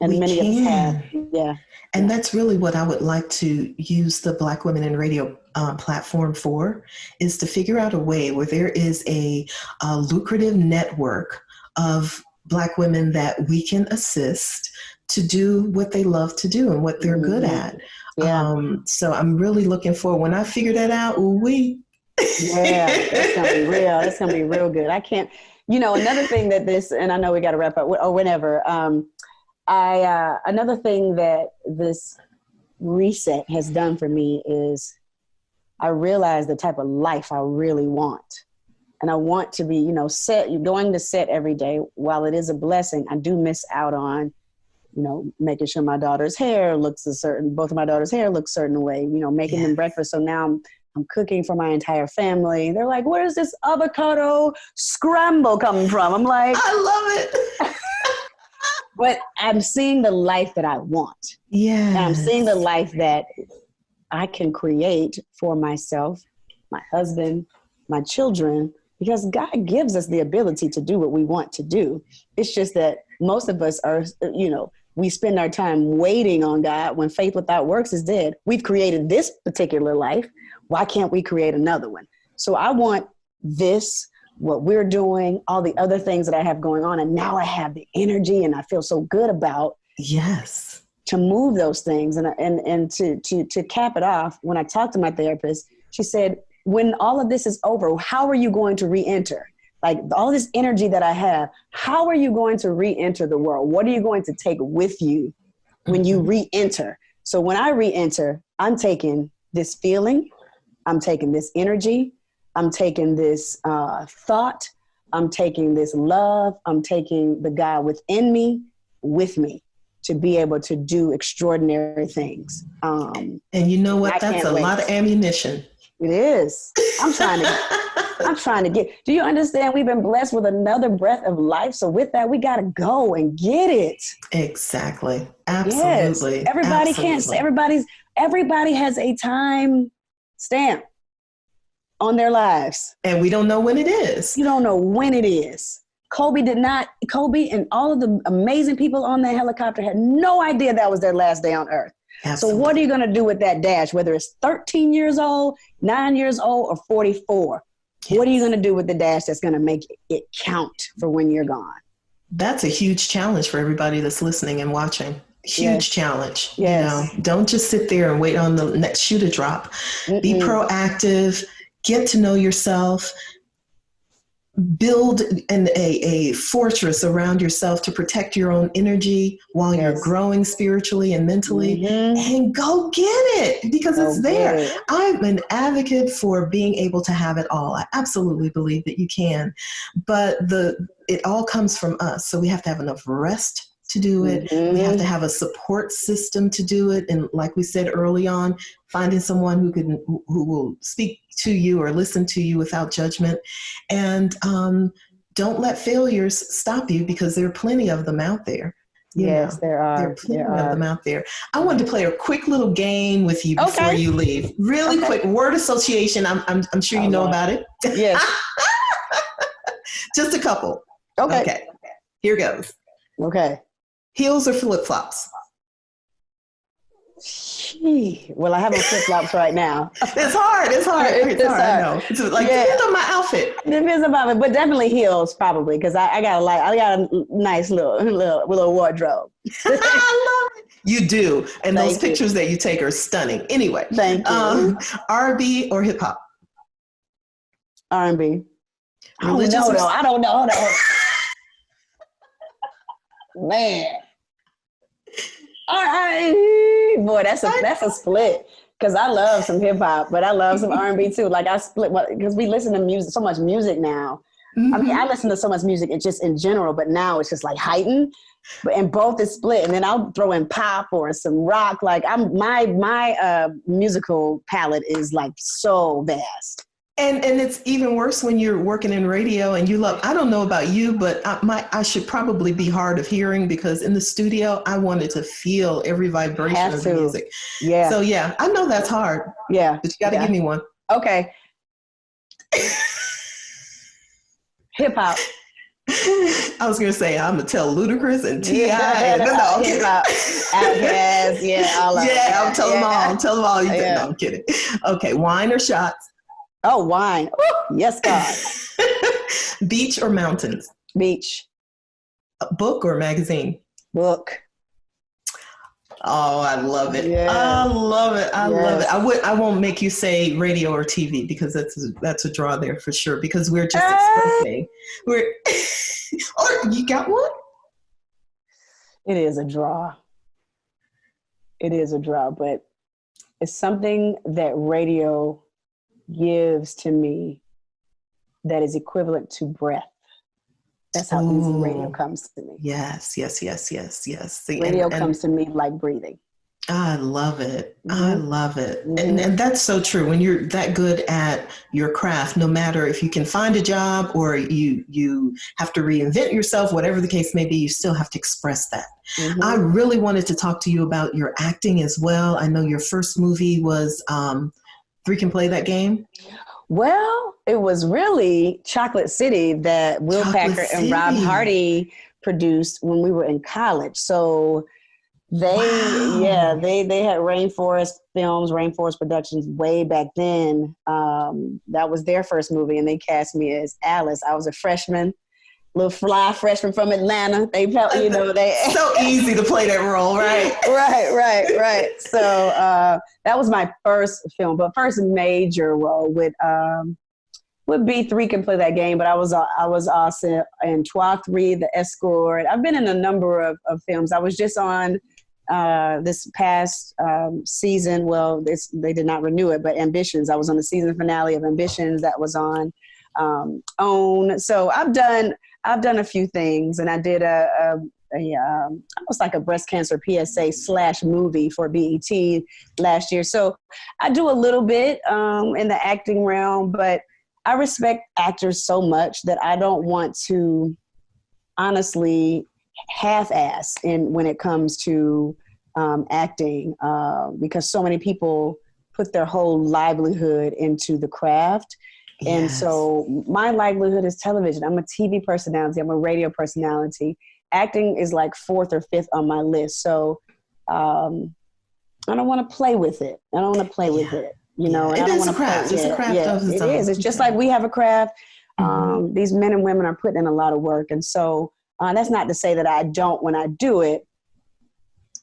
And many of us have. And that's really what I would like to use the Black Women in Radio platform for, is to figure out a way where there is a lucrative network of Black women that we can assist to do what they love to do and what they're good at. So I'm really looking forward. When I figure that out, that's gonna be real. That's gonna be real good. I can't, another thing that this, and I know we got to wrap up or whenever. Another thing that this reset has done for me is I realize the type of life I really want. And I want to be, going to set every day. While it is a blessing, I do miss out on, making sure my daughter's hair looks both of my daughter's hair looks a certain way, making them breakfast. So now I'm cooking for my entire family. They're like, where's this avocado scramble coming from? I'm like, I love it. But I'm seeing the life that I want. Yeah. And I'm seeing the life that I can create for myself, my husband, my children, because God gives us the ability to do what we want to do. It's just that most of us are, we spend our time waiting on God when faith without works is dead. We've created this particular life. Why can't we create another one? So I want this, what we're doing, all the other things that I have going on. And now I have the energy and I feel so good about to move those things. And to cap it off, when I talked to my therapist, she said, when all of this is over, how are you going to re-enter? Like all this energy that I have, how are you going to re-enter the world? What are you going to take with you when you re-enter? So when I re-enter, I'm taking this feeling, I'm taking this energy, I'm taking this thought, I'm taking this love, I'm taking the God within me with me to be able to do extraordinary things. And you know what? That's a lot of ammunition. It is. I'm trying I'm trying to get, do you understand? We've been blessed with another breath of life. So with that, we got to go and get it. Exactly. Absolutely. Yes. Everybody Absolutely. can't, everybody has a time stamp on their lives. And we don't know when it is. You don't know when it is. Kobe and all of the amazing people on that helicopter had no idea that was their last day on earth. Absolutely. So what are you going to do with that dash, whether it's 13 years old, 9 years old, or 44? Yes. What are you going to do with the dash that's going to make it count for when you're gone? That's a huge challenge for everybody that's listening and watching. Huge challenge. Yes. You know, don't just sit there and wait on the next shoe to drop. Mm-mm. Be proactive. Get to know yourself. Build a fortress around yourself to protect your own energy while you're growing spiritually and mentally, and go get it because it's there. I'm an advocate for being able to have it all. I absolutely believe that you can, but it all comes from us. So we have to have enough rest to do it. We have to have a support system to do it. And like we said early on, finding someone who will speak to you or listen to you without judgment. And don't let failures stop you because there are plenty of them out there. There are. There are plenty of them out there. I wanted to play a quick little game with you before you leave. Really quick word association. I'm sure you know about it. Yes. Just a couple. Okay. Here goes. Okay. Heels or flip-flops? Well, I have on flip-flops right now. It's hard. I know. It's like, depends on my outfit. Depends on my outfit, but definitely heels probably because I got a nice little wardrobe. I love it. You do. And those pictures that you take are stunning. Anyway. Thank you. R&B or hip-hop? R&B. I don't know. Hold on. Man. All right. Boy, that's a split. Because I love some hip hop, but I love some R&B too. Like I split because we listen to music, so much music now. Mm-hmm. I mean, I listen to so much music just in general, but now it's just like heightened. And both is split, and then I'll throw in pop or some rock. Like my musical palette is like so vast. And it's even worse when you're working in radio and you love, I don't know about you, but I should probably be hard of hearing because in the studio, I wanted to feel every vibration of the music. Yeah. So yeah, I know that's hard. Yeah. But you got to give me one. Okay. Hip hop. I was going to say, I'm going to tell Ludacris and T.I. No, hip hop. Outkast, all of it. Yeah, I'll tell them all. Tell them all. No, I'm kidding. Okay, wine or shots? Oh, wine. Ooh, yes, God. Beach or mountains? Beach. A book or magazine? Book. Oh, I love it. Yes. I love it. I love it. I won't make you say radio or TV because that's a draw there for sure because we're just expressing. Or you got one? It is a draw. But it's something that radio gives to me that is equivalent to breath. That's how easy radio comes to me. Yes. See, radio comes to me like breathing. I love it. Mm-hmm. I love it. Mm-hmm. And that's so true. When you're that good at your craft, no matter if you can find a job or you have to reinvent yourself, whatever the case may be, you still have to express that. Mm-hmm. I really wanted to talk to you about your acting as well. I know your first movie was Three Can Play That Game. Well, it was really Chocolate City that Will Packer and Rob Hardy produced when we were in college. So they had Rainforest Films, Rainforest Productions way back then. That was their first movie, and they cast me as Alice. I was a freshman, little fly freshman from Atlanta. They felt, so easy to play that role, right? Right. So that was my first film, but first major role would be Three Can Play That Game. But I was also in Trois Three, The Escort. I've been in a number of films. I was just on this past season. Well, they did not renew it, but Ambitions. I was on the season finale of Ambitions that was on OWN. So I've done a few things, and I did almost like a breast cancer PSA / movie for BET last year. So I do a little bit in the acting realm, but I respect actors so much that I don't want to honestly half-ass when it comes to acting, because so many people put their whole livelihood into the craft. And Yes. so my livelihood is television. I'm a TV personality. I'm a radio personality. Acting is like 4th or 5th on my list. So I don't want to play with it. I don't want to play with it, you know. And It I don't is want a to craft. play. It's a craft of its it own. is. It's just like we have a craft. Mhm. These men and women are putting in a lot of work, and so that's not to say that I don't when I do it,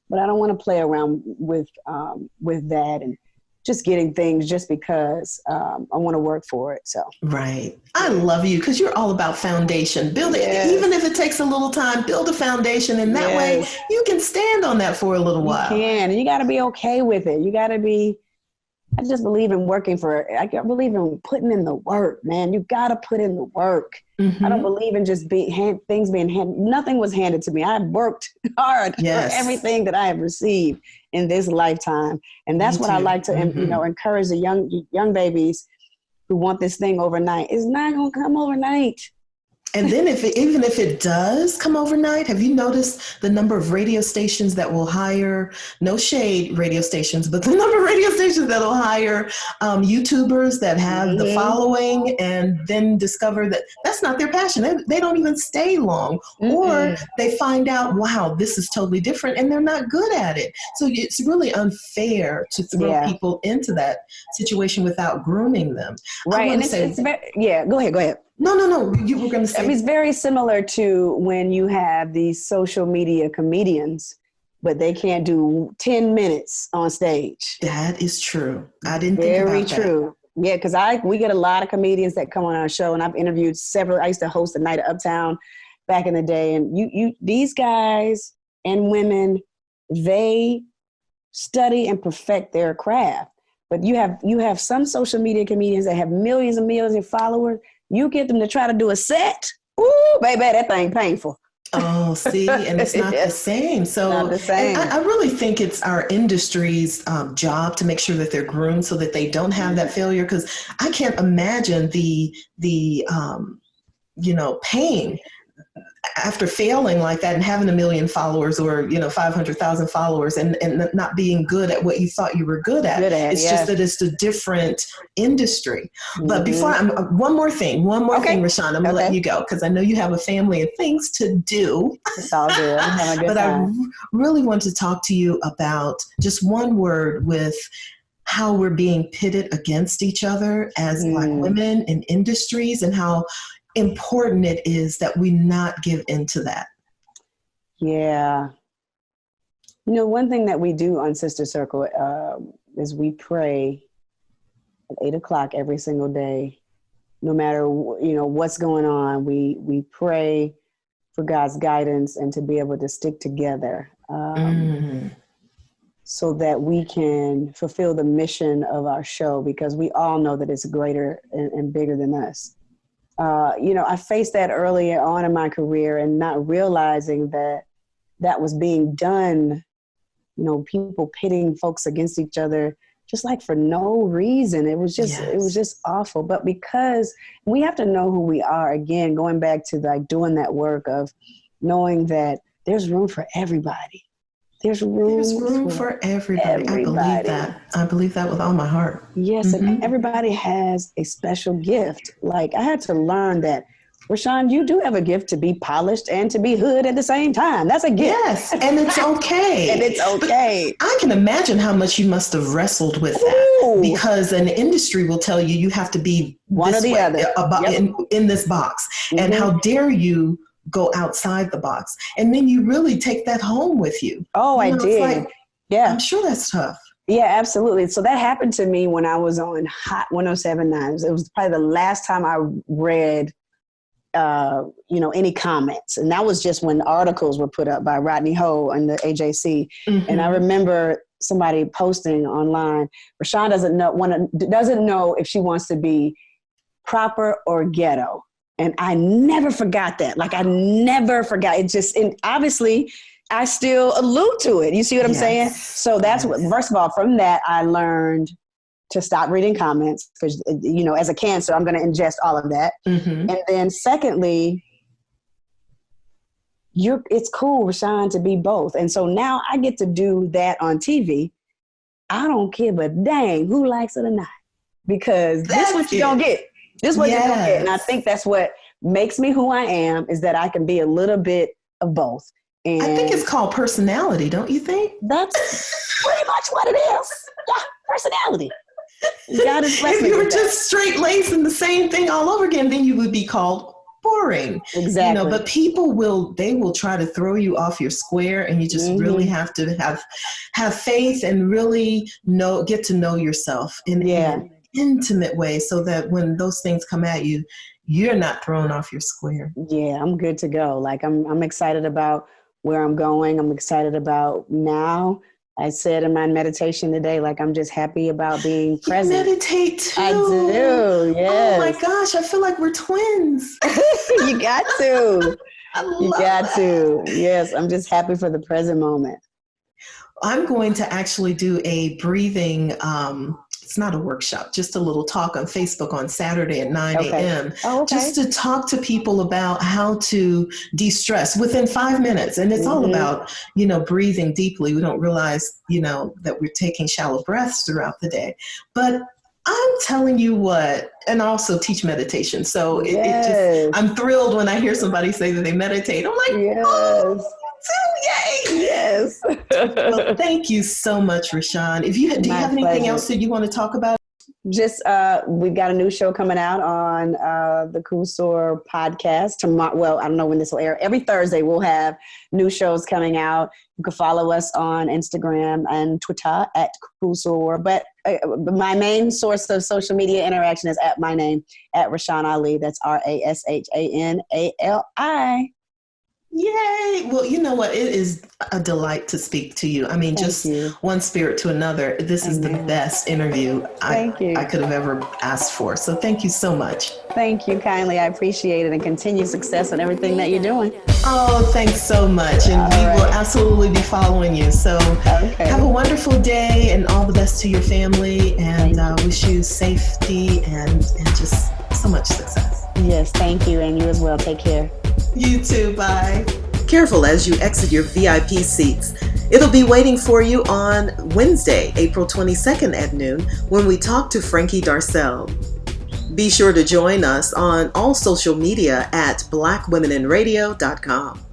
but I don't want to play around with that and just getting things just because I want to work for it. So Right. I love you because you're all about foundation. Build it, Yes. even if it takes a little time, build a foundation. And that way Yes. you can stand on that for a little You while. can, and you got to be okay with it. You got to be. I just believe in I believe in putting in the work, man. You got to put in the work. Mhm. I don't believe in just things being handed. Nothing was handed to me. I worked hard Yes. for everything that I have received in this lifetime, and that's Me what I too. like to, encourage the young babies who want this thing overnight. It's not gonna come overnight. And then even if it does come overnight, have you noticed the number of radio stations that will hire, no shade radio stations, but the number of radio stations that will hire YouTubers that have the following and then discover that that's not their passion. They don't even stay long. Or they find out, wow, this is totally different and they're not good at it. So it's really unfair to throw people into that situation without grooming them. Right. And it's very, go ahead. No. You were going to say. It's very similar to when you have these social media comedians, but they can't do 10 minutes on stage. That is true. I didn't think about that. Very true. Yeah, because we get a lot of comedians that come on our show, and I've interviewed several. I used to host a night at Uptown back in the day, and these guys and women, they study and perfect their craft. But you have some social media comedians that have millions and millions of followers. You get them to try to do a set. Ooh, baby, that thing painful. Oh, see, and it's not the same. So not the same. I really think it's our industry's job to make sure that they're groomed so that they don't have that failure. Because I can't imagine the pain after failing like that and having 1 million followers or 500,000 followers and not being good at what you thought you were good at. It's just that it's a different industry. But before one more thing, Rashawn, I'm gonna let you go because I know you have a family and things to do. It's all good. I'm having a good but time. I really want to talk to you about just one word with how we're being pitted against each other as Black women in industries and how important it is that we not give into that. Yeah. One thing that we do on Sister Circle is we pray at 8:00 every single day, no matter what's going on. We pray for God's guidance and to be able to stick together so that we can fulfill the mission of our show, because we all know that it's greater and bigger than us. I faced that earlier on in my career and not realizing that was being done, people pitting folks against each other, just like for no reason. It was just awful. But because we have to know who we are, again, going back to like doing that work of knowing that there's room for everybody. There's room for everybody. I believe that with all my heart. Yes, and everybody has a special gift. Like I had to learn that, Rashawn, you do have a gift to be polished and to be hood at the same time. That's a gift. Yes, and it's okay. But I can imagine how much you must have wrestled with that, because an industry will tell you have to be one or the other in this box. And how dare you go outside the box, and then you really take that home with you. I did. I'm sure that's tough. Yeah, absolutely. So that happened to me when I was on Hot 107.9. It was probably the last time I read, any comments, and that was just when articles were put up by Rodney Ho and the AJC. And I remember somebody posting online, Rashawn doesn't know if she wants to be proper or ghetto. And I never forgot that. Like I never forgot. It just, and obviously I still allude to it. You see what I'm saying? So that's what, first of all, from that I learned to stop reading comments because, as a Cancer, I'm going to ingest all of that. Mm-hmm. And then secondly, it's cool, Rashawn, to be both. And so now I get to do that on TV. I don't give a dang who likes it or not, because this is what you're going to get. This is what you're going to get. And I think that's what makes me who I am, is that I can be a little bit of both. And I think it's called personality, don't you think? That's pretty much what it is. Yeah, personality. God is blessed. If you were just straight laced and the same thing all over again, then you would be called boring. Exactly. But people will try to throw you off your square, and you just really have to have faith and really get to know yourself in an intimate way, so that when those things come at you, you're not thrown off your square. Yeah, I'm good to go. Like I'm excited about where I'm going. I'm excited about now. I said in my meditation today, like, I'm just happy about being present. You meditate too. I do, yes. Oh my gosh, I feel like we're twins. You got to. You got to. That. Yes, I'm just happy for the present moment. I'm going to actually do a breathing, it's not a workshop, just a little talk on Facebook on Saturday at 9 a.m. Oh, okay. Just to talk to people about how to de-stress within 5 minutes. And it's all about, breathing deeply. We don't realize, that we're taking shallow breaths throughout the day. But I'm telling you what, and I also teach meditation. So I'm thrilled when I hear somebody say that they meditate. I'm like, yes. Yay! Yes. Well, thank you so much, Rashawn. Do you have anything else that you want to talk about? Just we've got a new show coming out on the Cool Store podcast tomorrow. Well, I don't know when this will air. Every Thursday we'll have new shows coming out. You can follow us on Instagram and Twitter at Cool Store. But my main source of social media interaction is at my name, at Rashawn Ali. That's RASHANALI. Yay! Well, you know what? It is a delight to speak to you. I mean, one spirit to another. This is the best interview I could have ever asked for. So thank you so much. Thank you kindly. I appreciate it, and continued success in everything that you're doing. Oh, thanks so much. And we will absolutely be following you. So have a wonderful day, and all the best to your family, and wish you safety and just so much success. Yes, thank you. And you as well. Take care. You too. Bye. Careful as you exit your VIP seats. It'll be waiting for you on Wednesday, April 22nd at noon, when we talk to Frankie Darcell. Be sure to join us on all social media at blackwomeninradio.com.